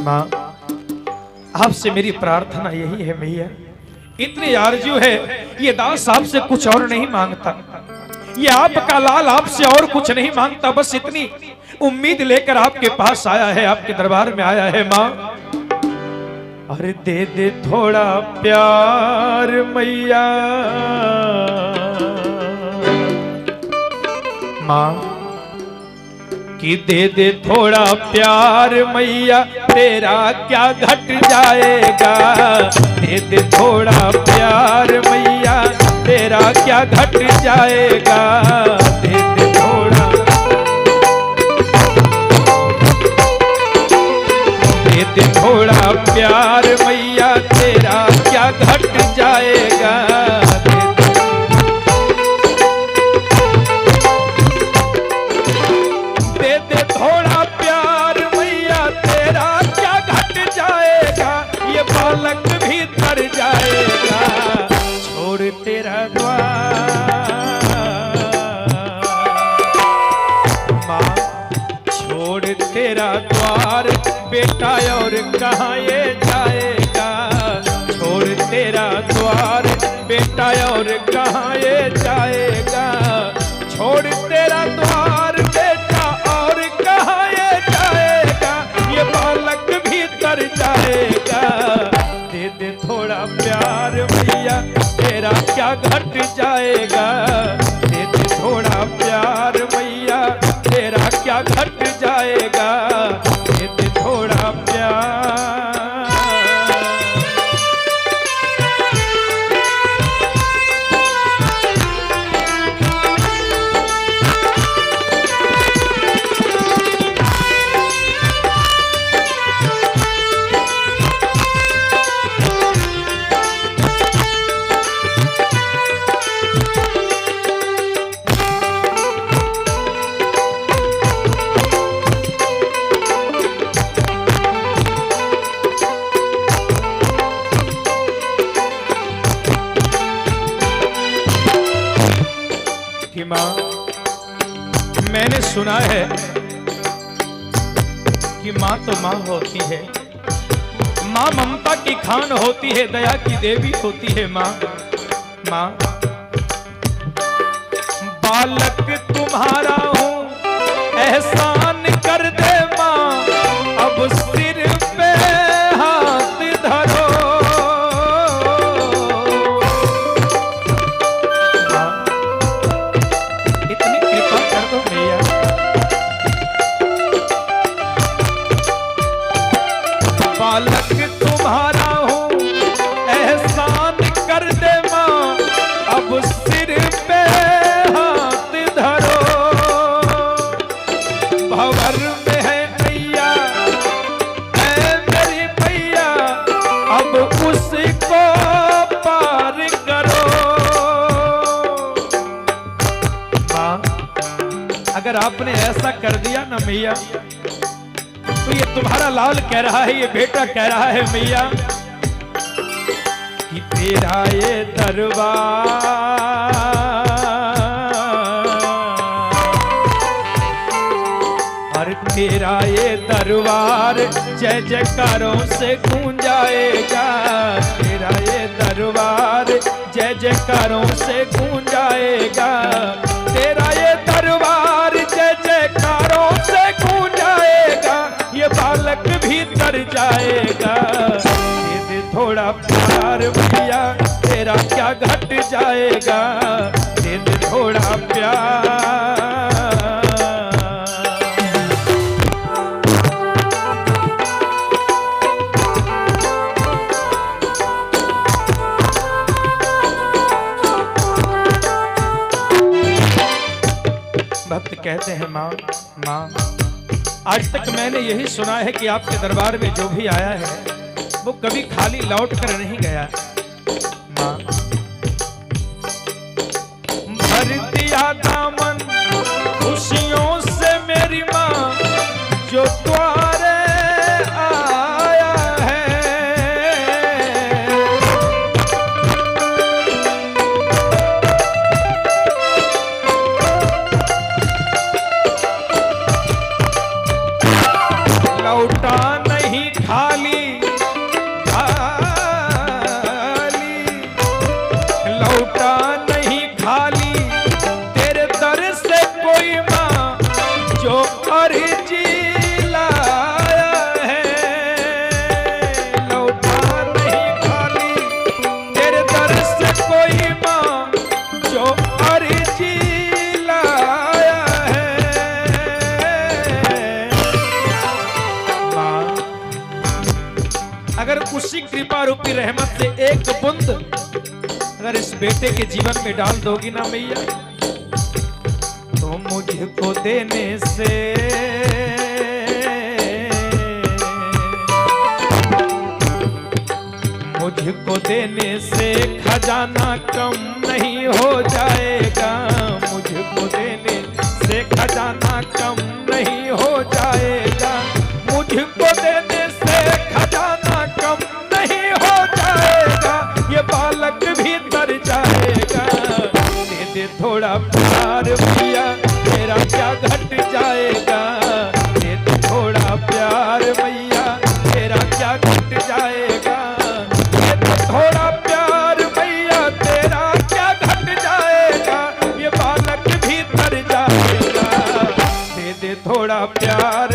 माँ, आपसे मेरी प्रार्थना यही है मैया, इतनी आरजू है, ये दास आपसे कुछ और नहीं मांगता, ये आपका लाल आपसे और कुछ नहीं मांगता, बस इतनी उम्मीद लेकर आपके पास आया है, आपके दरबार में आया है। माँ, अरे दे दे थोड़ा प्यार मैया, माँ कि दे दे थोड़ा प्यार मैया, तेरा क्या घट जाएगा। दे दे थोड़ा प्यार मैया, तेरा क्या घट जाएगा। दे दे थोड़ा, दे दे थोड़ा प्यार मैया, तेरा क्या घट जाएगा। बालक भी तर जाएगा, छोड़ तेरा द्वार। माँ, छोड़ तेरा द्वार, बेटा और कहाँ ये जाएगा। छोड़ तेरा द्वार, बेटा और कहाँ ये जाएगा। छोड़ तेरा द्वार, बेटा और कहाँ ये जाएगा। ये बालक भी तर जाएगा। दे दे थोड़ा प्यार मैया, तेरा क्या घट जाएगा। दे दे थोड़ा प्यार मैया, तेरा क्या घट जाएगा। दे दे थोड़ा प्यार। माँ, मैंने सुना है कि माँ तो माँ होती है, माँ ममता की खान होती है, दया की देवी होती है। माँ, माँ, बालक तुम्हारा हूँ, एहसान कर दे माँ, अब सिर पे हाथ धरो। बालक तुम्हारा हूँ, एहसान कर दे माँ, अब सिर पे हाथ धरो। भंवर में है मैया, ऐ मेरी मैया, अब उसको पार करो। माँ, अगर आपने ऐसा कर दिया ना मैया, तो ये तुम्हारा लाल कह रहा है, ये बेटा कह रहा है मैया कि तेरा ये दरबार, और तेरा ये दरबार जय जयकारों से गूंजाएगा। तेरा ये दरबार जय जयकारों से गूंजाएगा। तेरा ये दरबार जय जयकारों से गूंजाएगा। ये बालक भी तर जाएगा। दे दे थोड़ा प्यार भैया, तेरा क्या घट जाएगा। दे दे थोड़ा प्यार। भक्त कहते हैं माँ, माँ, आज तक मैंने यही सुना है कि आपके दरबार में जो भी आया है वो कभी खाली लौट कर नहीं गया। माँ, भर दिया दामन खुशियों से मेरी माँ, जो द्वारे आया है। लौटा नहीं नहीं खाली खाली, लौटा नहीं खाली तेरे दर से कोई माँ जो अर्जी लाया है। लौटा नहीं खाली तेरे दर से कोई माँ जो अर्जी लाया है। माँ अगर उसी कृपा रूपी रहमत से एक बूंद अगर इस बेटे के जीवन में डाल दोगी ना मैया, तो मुझको देने से मुझको देने से खजाना कम नहीं हो जाएगा। मुझको देने से खजाना कम नहीं हो जाएगा। मुझको देने से खजाना कम नहीं हो जाएगा। ये बालक भी तर जाएगा। दे दे थोड़ा प्यार भैया तेरा क्या घट जाएगा। दे दे थोड़ा प्यार भैया तेरा क्या घट जाएगा। दे दे थोड़ा प्यार भैया तेरा क्या घट जाएगा। ये बालक भी तर जाएगा। दे दे थोड़ा प्यार